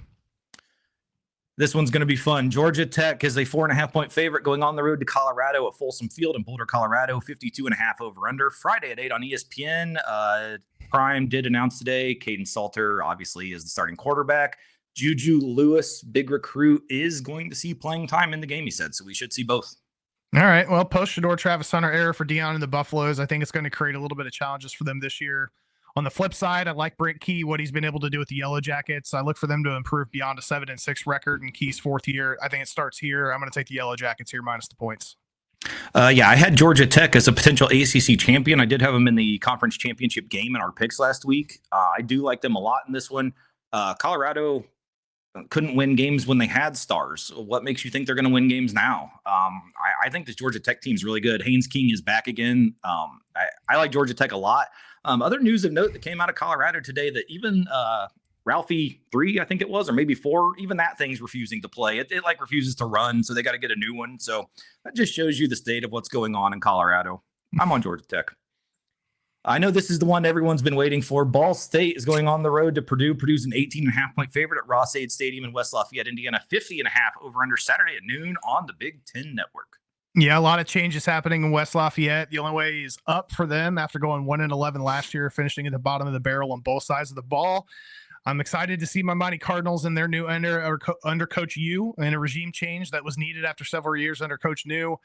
This one's going to be fun. Georgia Tech is a 4.5-point favorite going on the road to Colorado at Folsom Field in Boulder, Colorado. 52.5 over under Friday at 8 on ESPN. Prime did announce today Caden Salter obviously is the starting quarterback. Juju Lewis, big recruit, is going to see playing time in the game, he said. So we should see both. All right. Well, post-Shador, Travis Hunter era for Deion and the Buffaloes. I think it's going to create a little bit of challenges for them this year. On the flip side, I like Brent Key, what he's been able to do with the Yellow Jackets. I look for them to improve beyond a 7-6 record in Key's 4th year. I think it starts here. I'm going to take the Yellow Jackets here minus the points. Yeah, I had Georgia Tech as a potential ACC champion. I did have them in the conference championship game in our picks last week. I do like them a lot in this one. Colorado couldn't win games when they had stars. What makes you think they're going to win games now? I think this Georgia Tech team is really good. Haynes King is back again. I like Georgia Tech a lot. Other news of note that came out of Colorado today, that even Ralphie 3, I think it was, or maybe 4, even that thing's refusing to play. It like refuses to run, so they got to get a new one. So that just shows you the state of what's going on in Colorado. I'm on Georgia Tech. I know this is the one everyone's been waiting for. Ball State is going on the road to Purdue. Purdue's an 18.5-point favorite at Ross-Ade Stadium in West Lafayette, Indiana. 50.5 over under Saturday at noon on the Big Ten Network. Yeah, a lot of changes happening in West Lafayette. The only way is up for them after going 1-11 last year, finishing at the bottom of the barrel on both sides of the ball. I'm excited to see my mighty Cardinals in their new under Coach U and a regime change that was needed after several years under Coach New.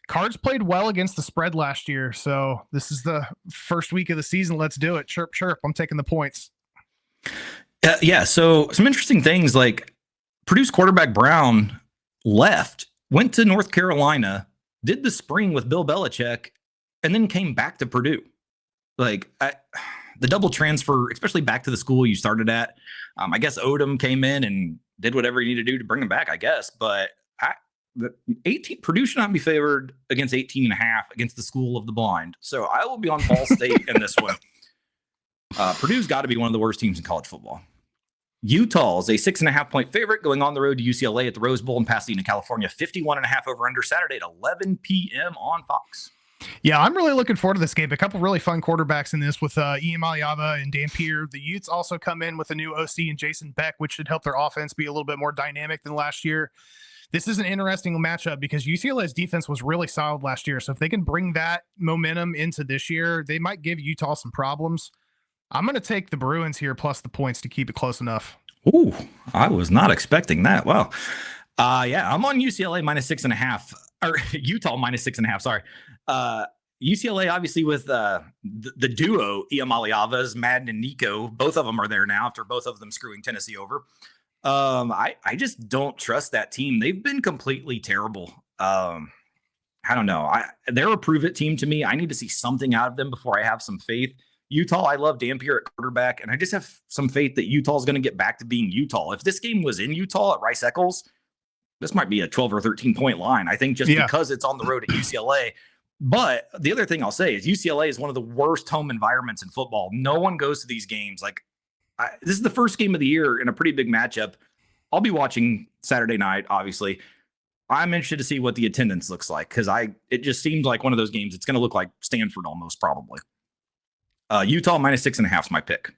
Cards played well against the spread last year, so this is the first week of the season. Let's do it. Chirp, chirp. I'm taking the points. Yeah. So some interesting things, like Purdue's quarterback Brown went to North Carolina, did the spring with Bill Belichick, and then came back to Purdue. Like the double transfer, especially back to the school you started at. I guess Odom came in and did whatever he needed to do to bring him back, I guess. But Purdue should not be favored against 18.5 against the school of the blind. So I will be on Ball State in this one. Purdue's got to be one of the worst teams in college football. Utah is a 6.5-point favorite going on the road to UCLA at the Rose Bowl in Pasadena, California. 51.5 over under Saturday at 11 p.m. on Fox. Yeah, I'm really looking forward to this game. A couple really fun quarterbacks in this with Ian Maliava and Dampier. The Utes also come in with a new OC and Jason Beck, which should help their offense be a little bit more dynamic than last year. This is an interesting matchup because UCLA's defense was really solid last year. So if they can bring that momentum into this year, they might give Utah some problems. I'm going to take the Bruins here plus the points to keep it close enough. Ooh, I was not expecting that. Wow. Yeah, I'm on UCLA minus 6.5 or Utah minus 6.5. Sorry. UCLA, obviously, with the duo, Iamaliavas, Madden, and Nico, both of them are there now after both of them screwing Tennessee over. I just don't trust that team. They've been completely terrible. I don't know. They're a prove it team to me. I need to see something out of them before I have some faith. Utah, I love Dampier at quarterback, and I just have some faith that Utah is going to get back to being Utah. If this game was in Utah at Rice-Eccles, this might be a 12 or 13-point line, I think, just because it's on the road at UCLA. But the other thing I'll say is UCLA is one of the worst home environments in football. No one goes to these games. This is the first game of the year in a pretty big matchup. I'll be watching Saturday night, obviously. I'm interested to see what the attendance looks like because it just seems like one of those games. It's going to look like Stanford almost, probably. Utah minus 6.5 is my pick.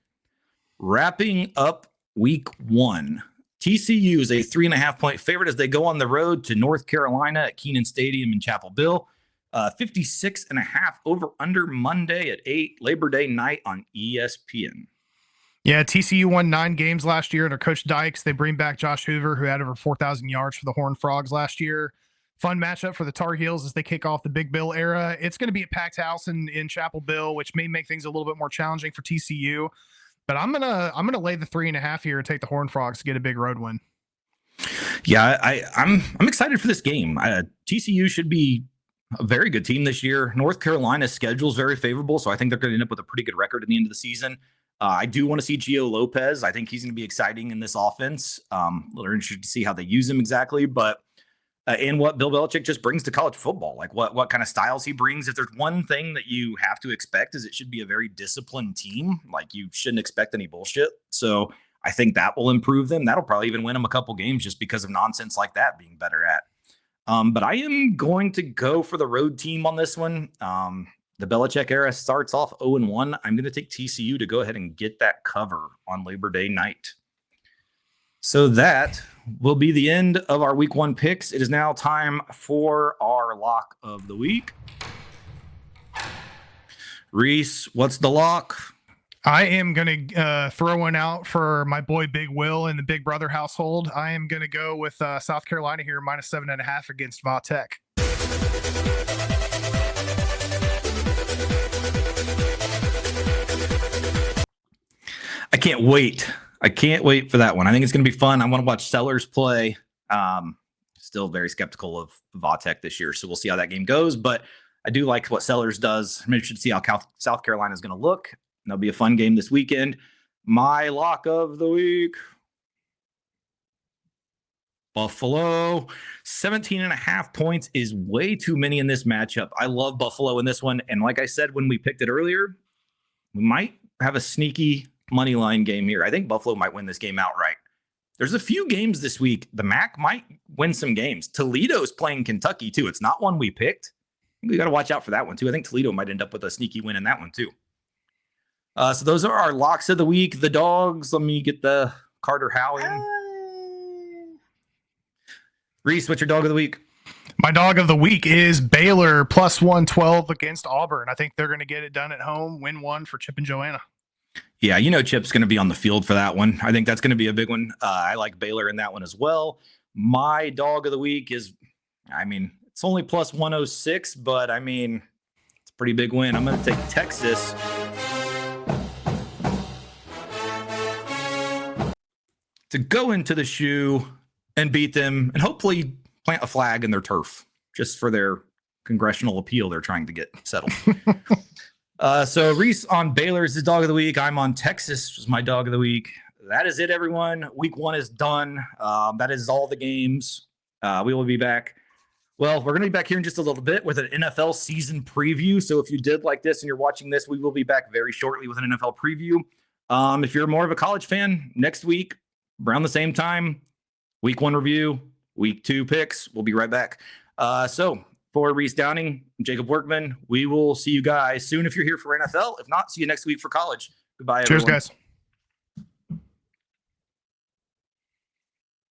Wrapping up week 1. TCU is a 3.5-point favorite as they go on the road to North Carolina at Kenan Stadium in Chapel Hill. 56.5 over under Monday at 8, Labor Day night on ESPN. Yeah, TCU won 9 games last year under Coach Dykes. They bring back Josh Hoover, who had over 4,000 yards for the Horned Frogs last year. Fun matchup for the Tar Heels as they kick off the Big Bill era. It's going to be a packed house in Chapel Hill, which may make things a little bit more challenging for TCU. But I'm gonna lay the 3.5 here and take the Horned Frogs to get a big road win. Yeah, I'm excited for this game. TCU should be a very good team this year. North Carolina's schedule is very favorable, so I think they're going to end up with a pretty good record at the end of the season. I do want to see Gio Lopez. I think he's going to be exciting in this offense. A little interested to see how they use him exactly, but and what Bill Belichick just brings to college football, like what kind of styles he brings. If there's one thing that you have to expect is it should be a very disciplined team. Like you shouldn't expect any bullshit. So I think that will improve them. That'll probably even win them a couple games just because of nonsense like that being better at. But I am going to go for the road team on this one. The Belichick era starts off 0-1. I'm going to take TCU to go ahead and get that cover on Labor Day night. So that will be the end of our week 1 picks. It is now time for our lock of the week. Reese, what's the lock? I am going to throw one out for my boy Big Will in the Big Brother household. I am going to go with South Carolina here, minus 7.5 against Va Tech. I can't wait. I can't wait for that one. I think it's going to be fun. I want to watch Sellers play. Still very skeptical of Va Tech this year, so we'll see how that game goes. But I do like what Sellers does. I'm interested to see how South Carolina is going to look. That'll be a fun game this weekend. My lock of the week. Buffalo. 17.5 points is way too many in this matchup. I love Buffalo in this one. And like I said when we picked it earlier, we might have a sneaky money line game here. I think Buffalo might win this game outright. There's a few games this week. The MAC might win some games. Toledo's playing Kentucky, too. It's not one we picked. We got to watch out for that one, too. I think Toledo might end up with a sneaky win in that one, too. So those are our locks of the week. The dogs. Let me get the Carter Howe in. Reese, what's your dog of the week? My dog of the week is Baylor plus 112 against Auburn. I think they're going to get it done at home, win one for Chip and Joanna. Yeah, Chip's going to be on the field for that one. I think that's going to be a big one. I like Baylor in that one as well. My dog of the week is, It's only plus 106, but I mean, it's a pretty big win. I'm going to take Texas to go into the shoe and beat them and hopefully plant a flag in their turf just for their congressional appeal they're trying to get settled. So Reese on Baylor is his dog of the week. I'm on Texas as my dog of the week. That is it, everyone. Week 1 is done. That is all the games. We will be back. Well, we're going to be back here in just a little bit with an NFL season preview. So if you did like this and you're watching this, we will be back very shortly with an NFL preview. If you're more of a college fan, next week, around the same time, week 1 review, week 2 picks. We'll be right back. So for Reese Downing, Jacob Workman, we will see you guys soon if you're here for NFL. If not, see you next week for college. Goodbye, everyone. Cheers, guys.